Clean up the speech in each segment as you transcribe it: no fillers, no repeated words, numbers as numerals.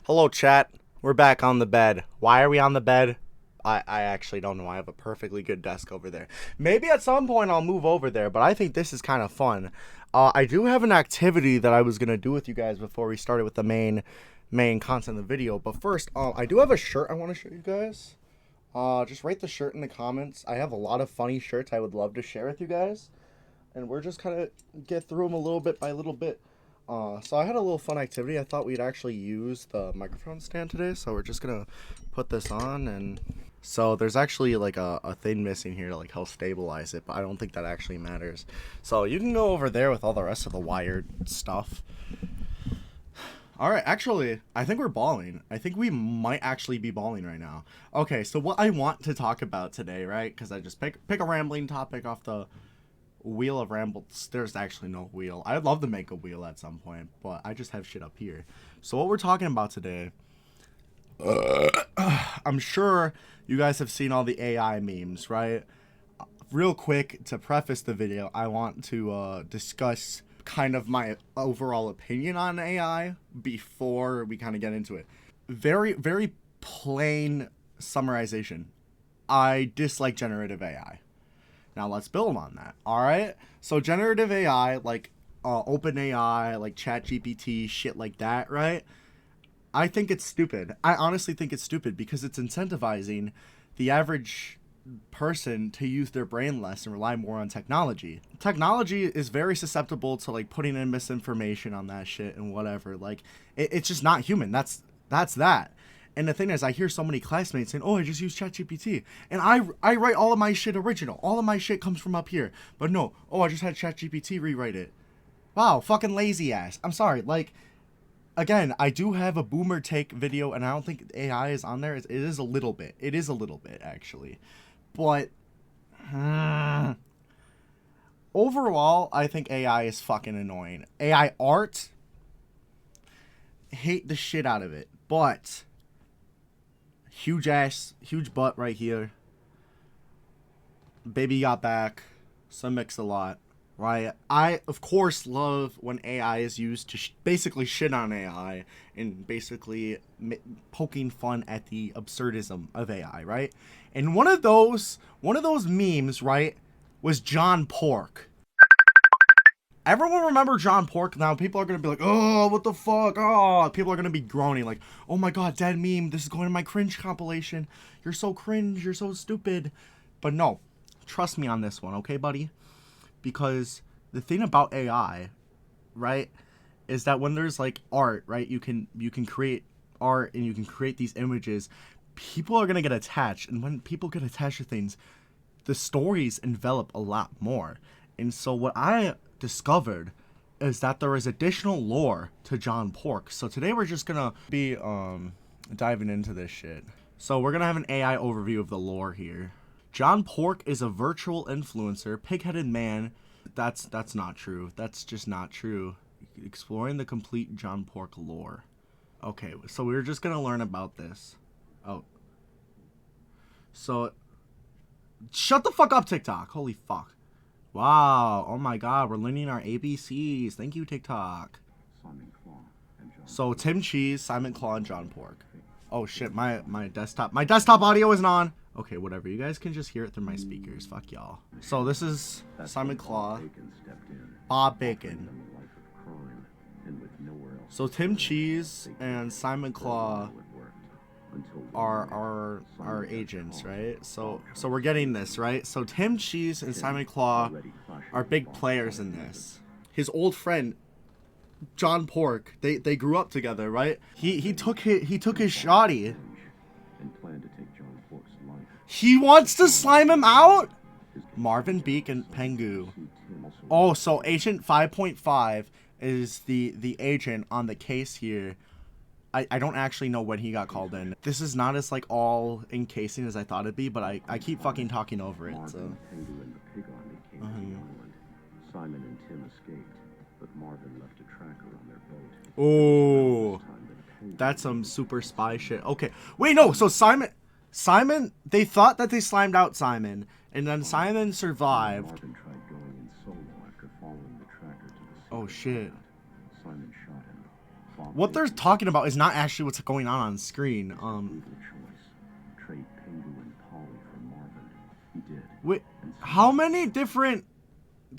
Hello, chat. We're back on the bed. Why are we on the bed? I actually don't know. I have a perfectly good desk over there. Maybe at some point I'll move over there, but I think this is kind of fun. I do have an activity that I was going to do with you guys before we started with the main content of the video. But first, I do have a shirt I want to show you guys. Just write the shirt in the comments. I have a lot of funny shirts I would love to share with you guys. And we're just kind of get through them a little bit by little bit. So I had a little fun activity. I thought we'd actually use the microphone stand today. So we're just going to put this on. And so there's actually like a thing missing here to like help stabilize it. But I don't think that actually matters. So you can go over there with all the rest of the wired stuff. All right, actually, I think we're balling. I think we might actually be balling right now. Okay, so what I want to talk about today, right? Because I just pick a rambling topic off the wheel of rambles. There's actually no wheel. I'd love to make a wheel at some point, but I just have shit up here. So what we're talking about today, I'm sure you guys have seen all the AI memes, right? Real quick, to preface the video, I want to discuss kind of my overall opinion on AI before we kind of get into it. Very, very plain summarization. I dislike generative AI. Now let's build on that. All right. So generative AI, like OpenAI, like ChatGPT, shit like that, right? I think it's stupid. I honestly think it's stupid because it's incentivizing the average person to use their brain less and rely more on technology. Technology is very susceptible to like putting in misinformation on that shit and whatever. Like it's just not human. That's that. And the thing is, I hear so many classmates saying, oh, I just use ChatGPT. And I write all of my shit original. All of my shit comes from up here. But no, oh, I just had ChatGPT rewrite it. Wow, fucking lazy ass. I'm sorry. Like, again, I do have a boomer take video, and I don't think AI is on there. It is a little bit. It is a little bit, actually. But, overall, I think AI is fucking annoying. AI art, hate the shit out of it. But huge ass, huge butt right here. Baby got back. Some Mix-a-Lot. Right? I, of course, love when AI is used to basically shit on AI and basically poking fun at the absurdism of AI, right? And one of those memes, right, was John Pork. Everyone remember John Pork? Now people are going to be like, oh, what the fuck? Oh, people are going to be groaning like, oh my god, dead meme. This is going to my cringe compilation. You're so cringe. You're so stupid. But no, trust me on this one, okay, buddy? Because the thing about AI, right, is that when there's like art, right, you can create art and you can create these images, people are going to get attached. And when people get attached to things, the stories envelop a lot more. And so what I discovered is that there is additional lore to John Pork. So today we're just going to be diving into this shit. So we're going to have an AI overview of the lore here. John Pork is a virtual influencer, pig-headed man. That's not true. That's just not true. Exploring the complete John Pork lore. Okay, so we're just gonna learn about this. Oh. So, shut the fuck up, TikTok. Holy fuck. Wow. Oh my god, we're learning our ABCs. Thank you, TikTok. So, Tim Cheese, Simon Claw, and John Pork. Oh shit, my desktop audio isn't on. Okay, whatever. You guys can just hear it through my speakers. Fuck y'all. So this is Simon Claw, Bob Bacon. So Tim Cheese and Simon Claw are agents, right? So we're getting this, right? So Tim Cheese and Simon Claw are big players in this. His old friend John Pork, they grew up together, right? He took his shotty. He wants to slime him out? Marvin Beak and Pengu. Oh, so Agent 5.5 is the agent on the case here. I don't actually know when he got called in. This is not as like all encasing as I thought it'd be, but I keep fucking talking over it, so. Simon and Tim escaped, but Marvin left a tracker on their boat. Oh, that's some super spy shit. Okay, wait, no, so Simon, they thought that they slimed out Simon, and then Simon survived. Oh shit. what they're talking about is not actually what's going on screen. Trade Pingu and Polly for Marvin. He did. Wait, how many different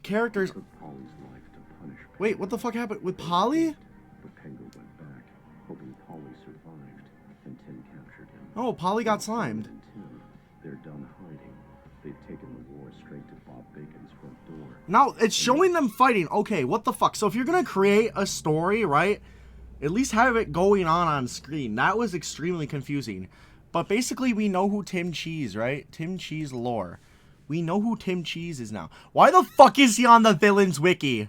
characters? Polly's life to punish. Wait, what the fuck happened with Polly? But Pingu went back, hoping Polly survived, and Tim captured him. Oh, Polly got slimed. And Tim, they're done hiding. They've taken the war straight to Bob Bacon's front door. Now it's showing them fighting. Okay, what the fuck? So if you're gonna create a story, right? At least have it going on screen. That was extremely confusing. But basically, we know who Tim Cheese, right? Tim Cheese lore. We know who Tim Cheese is now. Why the fuck is he on the villains wiki?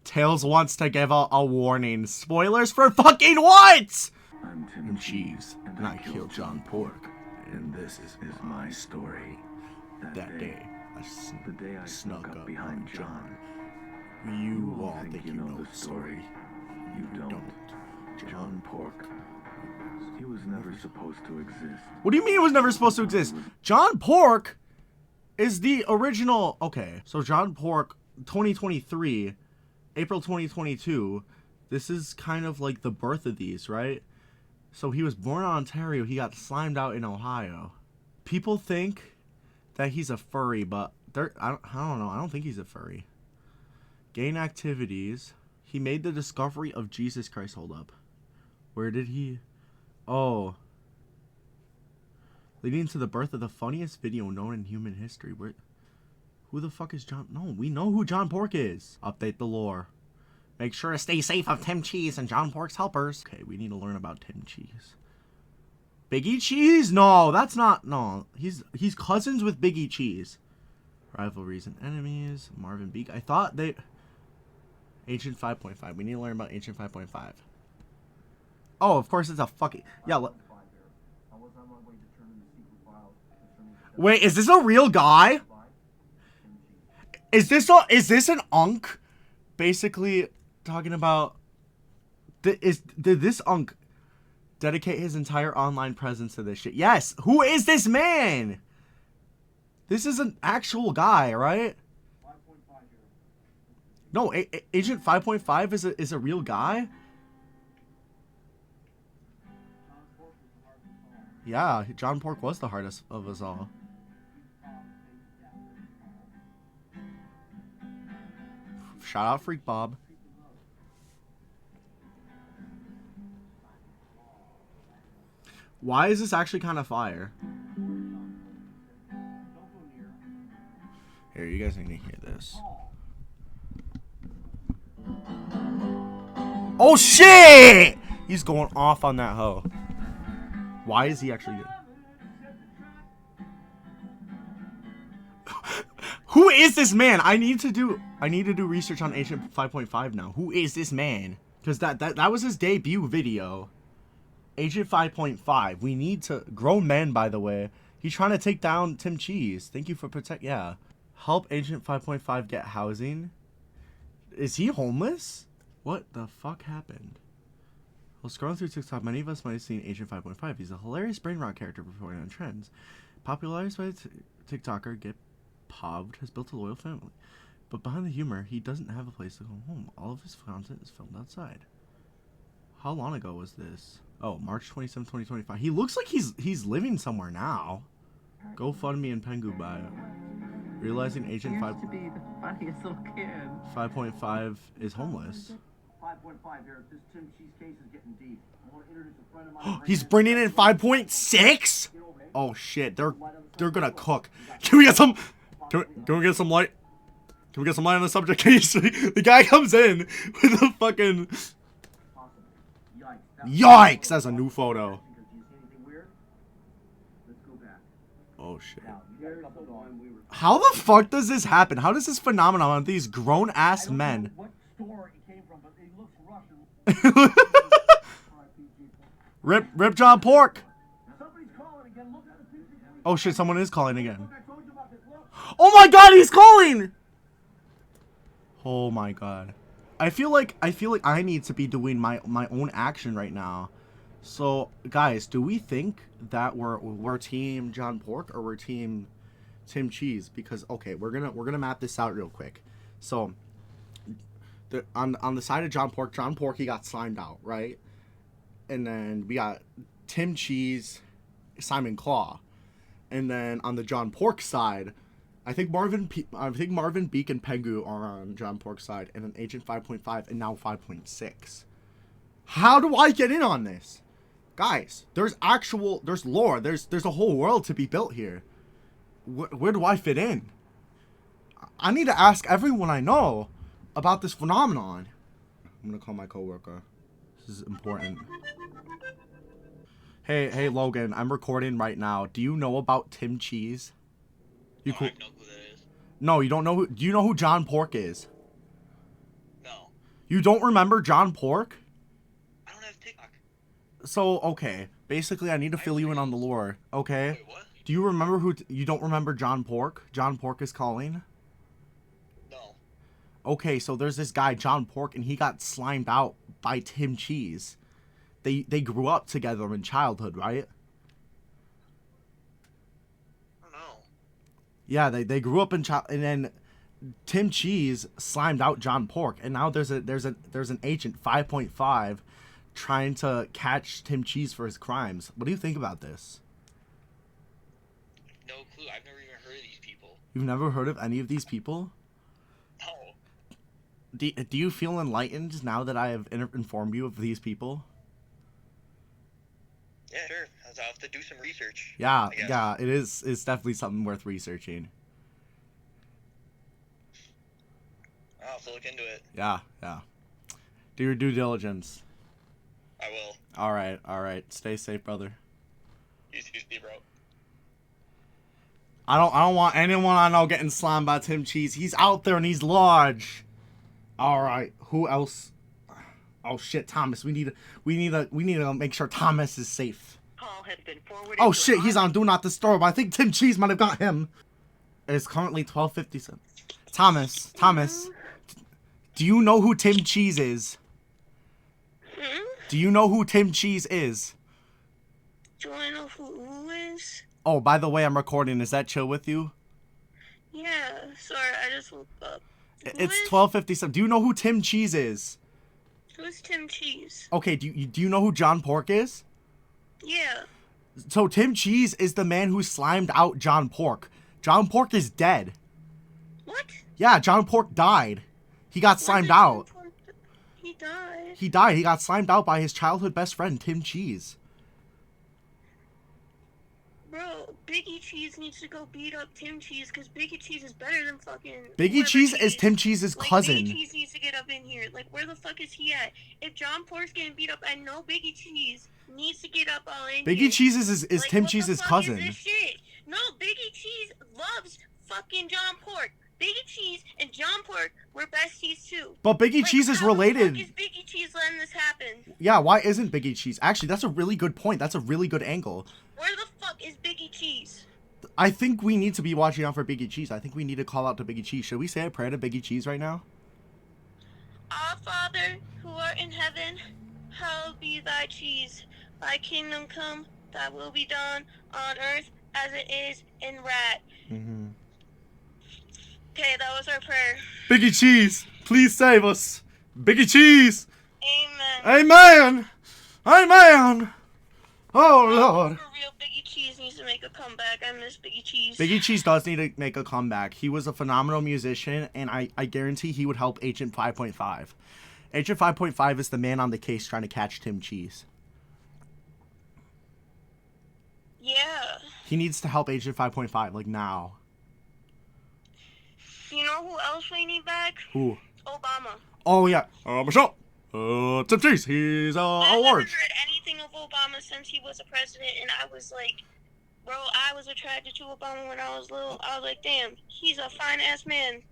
Tails wants to give a warning. Spoilers for fucking what? I'm Tim Cheese, and I killed John Pork. And this is my story. That day, I snuck up behind John. You You all all think you know the story. You don't. John Pork. He was never supposed to exist. What do you mean it was never supposed to exist? John Pork is the original. Okay, so John Pork, 2023, April 2022. This is kind of like the birth of these, right? So he was born in Ontario. He got slimed out in Ohio. People think that he's a furry, but I don't know. I don't think he's a furry. Gain activities. He made the discovery of Jesus Christ. Hold up. Where did he? Oh. Leading to the birth of the funniest video known in human history. Who the fuck is John? No, we know who John Pork is. Update the lore. Make sure to stay safe of Tim Cheese and John Pork's helpers. Okay, we need to learn about Tim Cheese. Biggie Cheese? No, that's not. No, he's cousins with Biggie Cheese. Rivalries and enemies. Marvin Beak. I thought they. Ancient 5.5. We need to learn about Ancient 5.5. Oh, of course it's a fucking... Yeah, wait, is this a real guy? Is this an unk? Basically talking about... Did this unk dedicate his entire online presence to this shit? Yes! Who is this man? This is an actual guy, right? No, Agent 5.5 is a real guy? Yeah, John Pork was the hardest of us all. Shout out Freak Bob. Why is this actually kind of fire? Here, you guys need to hear this. Oh shit! He's going off on that hoe. Why is he actually good? Who is this man? I need to do research on Agent 5.5 now. Who is this man? Because that was his debut video. Agent 5.5. We need to... Grown men, by the way. He's trying to take down Tim Cheese. Thank you for yeah. Help Agent 5.5 get housing. Is he homeless? What the fuck happened? While scrolling through TikTok, many of us might have seen Agent 5.5. He's a hilarious brain rot character reporting on trends. Popularized by TikToker Get Poved, has built a loyal family. But behind the humor, he doesn't have a place to go home. All of his content is filmed outside. How long ago was this? Oh, March 27, 2025. He looks like he's living somewhere now. GoFundMe and Pengu bio. Realizing Agent 5... to be the funniest little kid. 5.5 is homeless. 5.5 here. This Tim Cheese case is getting deep. I want to introduce a friend of mine. He's bringing in 5.6? Oh shit, they're gonna cook. Can we get some light? Can we get some light on the subject case? The guy comes in with a fucking... Yikes! That's a new photo. Oh shit. How the fuck does this happen? How does this phenomenon of these grown-ass men... What store it came from, but it looks Russian. Rip John Pork! Somebody's calling again. Look at the picture. Oh shit, someone is calling again. Oh my god, he's calling! Oh my god. I feel like I need to be doing my own action right now. So, guys, do we think that we're team John Pork or we're team Tim Cheese? Because okay, we're gonna map this out real quick. So, on the side of John Pork, he got slimed out, right? and then we got Tim Cheese, Simon Claw, and then on the John Pork side, I think Marvin Beak and Pengu are on John Pork's side, and then Agent 5.5 and now 5.6. How do I get in on this? Guys, there's lore. There's a whole world to be built here. Where do I fit in? I need to ask everyone I know about this phenomenon. I'm gonna call my coworker. This is important. Hey, Logan, I'm recording right now. Do you know about Tim Cheese? You cool? I know who that is. No, you don't know who. Do you know who John Pork is? No. You don't remember John Pork? I don't have TikTok. So, okay. Basically, I need to fill you in on the lore. Okay. Wait, what? Do you remember who? You don't remember John Pork? John Pork is calling. No. Okay, so there's this guy John Pork, and he got slimed out by Tim Cheese. They grew up together in childhood, right? I don't know. Yeah, they grew up in and then Tim Cheese slimed out John Pork, and now there's an agent 5.5 trying to catch Tim Cheese for his crimes. What do you think about this? No clue. I've never even heard of these people. You've never heard of any of these people? No. Do you feel enlightened now that I have informed you of these people? Yeah, sure. I'll have to do some research. Yeah, I guess. yeah, it's definitely something worth researching. I'll have to look into it. Yeah. Do your due diligence. I will. All right. Stay safe, brother. You too, bro. I don't want anyone I know getting slammed by Tim Cheese. He's out there and he's large. All right. Who else? Oh shit, Thomas. We need to make sure Thomas is safe. Call has been forwarded. Oh shit, he's on Do Not Disturb. I think Tim Cheese might have got him. It's currently 12:57. Thomas. Do you know who Tim Cheese is? Do you know who Tim Cheese is? Do I know who is? Oh, by the way, I'm recording. Is that chill with you? Yeah, sorry, I just woke up. It's 12:57. Do you know who Tim Cheese is? Who's Tim Cheese? Okay, do you know who John Pork is? Yeah. So Tim Cheese is the man who slimed out John Pork. John Pork is dead. What? Yeah, John Pork died. He got slimed out. He died. He died. He got slimed out by his childhood best friend, Tim Cheese. Bro, Biggie Cheese needs to go beat up Tim Cheese because Biggie Cheese is better than fucking... Biggie Cheese is Tim Cheese's cousin. Biggie Cheese needs to get up in here. Like, where the fuck is he at? If John Pork's getting beat up, I know Biggie Cheese needs to get up all in here. Biggie Cheese is Like, Tim what Cheese's the fuck cousin. Is this shit? No, Biggie Cheese loves fucking John Pork. Biggie Cheese and John Pork were besties too. But Biggie Cheese is related. How the fuck is Biggie Cheese letting this happen? Yeah, why isn't Biggie Cheese? Actually, that's a really good point. That's a really good angle. Where the fuck is Biggie Cheese? I think we need to be watching out for Biggie Cheese. I think we need to call out to Biggie Cheese. Should we say a prayer to Biggie Cheese right now? Our Father, who art in heaven, hallowed be thy cheese. Thy kingdom come, thy will be done, on earth as it is in Rat. Mm-hmm. Okay, that was our prayer. Biggie Cheese, please save us. Biggie Cheese. Amen. Amen. Amen. Oh, Lord. For real, Biggie Cheese needs to make a comeback. I miss Biggie Cheese. Biggie Cheese does need to make a comeback. He was a phenomenal musician, and I guarantee he would help Agent 5.5. Agent 5.5 is the man on the case trying to catch Tim Cheese. Yeah. He needs to help Agent 5.5, like, now. You know who else we need back? Who? Obama. Oh, yeah. Michelle. Tim Cheese, he's I've never large. heard anything of Obama since he was a president, and I was like, bro, I was attracted to Obama when I was little. I was like, damn, he's a fine-ass man.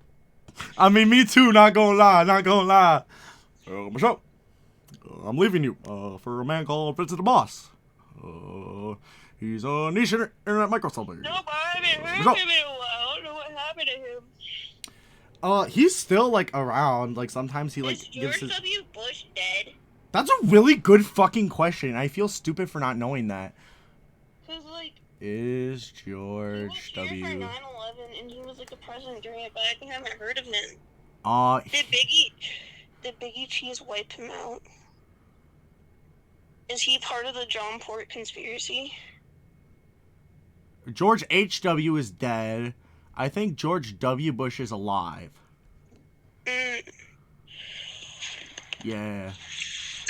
I mean, me too, not gonna lie. Michelle, I'm leaving you for a man called Vincent the Boss. He's a niche internet microsoft. No, but I haven't heard him in a while. I don't know what happened to him. He's still, like, around. Like, sometimes he, like, Is gives George his... W. Bush dead? That's a really good fucking question. I feel stupid for not knowing that. Cause, like, Is he was George here for 9/11, W... and he was, like, the president during it, but I think I haven't heard of him. Did Biggie Cheese wipe him out? Is he part of the John Port conspiracy? George H.W. is dead. I think George W. Bush is alive. Yeah.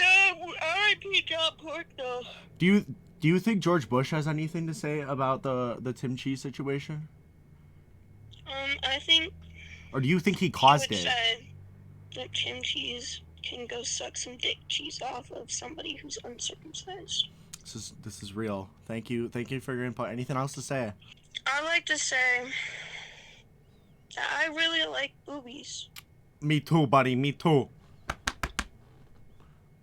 R.I.P. John Port, though. Do you think George Bush has anything to say about the Tim Cheese situation? I think. Or do you think he caused it? Say that Tim Cheese can go suck some dick cheese off of somebody who's uncircumcised. This is real. Thank you for your input. Anything else to say? I'd like to say that I really like boobies. Me too, buddy. Me too.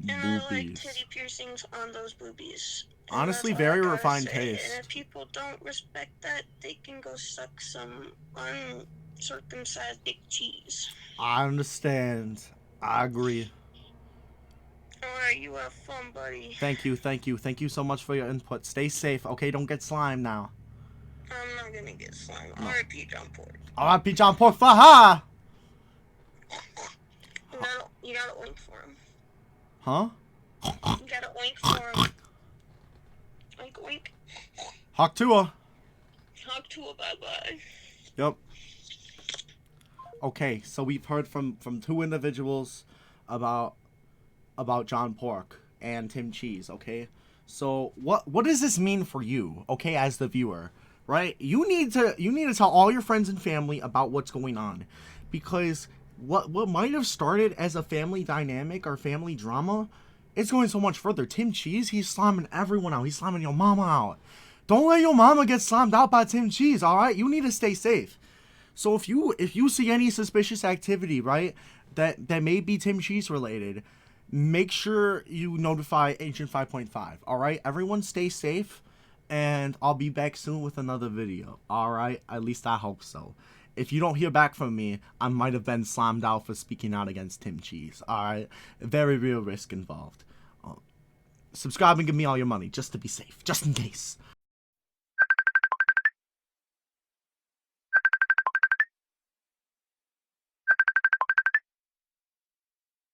And I like titty piercings on those boobies. And Honestly, that's all I very gotta refined say. taste. And if people don't respect that, they can go suck some uncircumcised dick cheese. I understand. I agree. Alright, you have fun, buddy. Thank you so much for your input. Stay safe, okay? Don't get slimed now. I'm not gonna get slimed. No. R.I.P. John Port. R.I.P. John Port for ha! You gotta oink for him. Huh? You gotta oink for him. Oink, oink. Hawk Tua. Talk to a bye-bye. Yep. Okay, so we've heard from two individuals about John Pork and Tim Cheese, okay? So what does this mean for you, okay, as the viewer, right? You need to tell all your friends and family about what's going on, because what might have started as a family dynamic or family drama, it's going so much further. Tim Cheese, he's slamming everyone out. He's slamming your mama out. Don't let your mama get slammed out by Tim Cheese, all right? You need to stay safe. So if you see any suspicious activity, right, that may be Tim Cheese related, make sure you notify Agent 5.5, all right? Everyone stay safe, and I'll be back soon with another video, all right? At least I hope so. If you don't hear back from me, I might have been slammed out for speaking out against Tim Cheese, all right? Very real risk involved. Subscribe and give me all your money, just to be safe, just in case.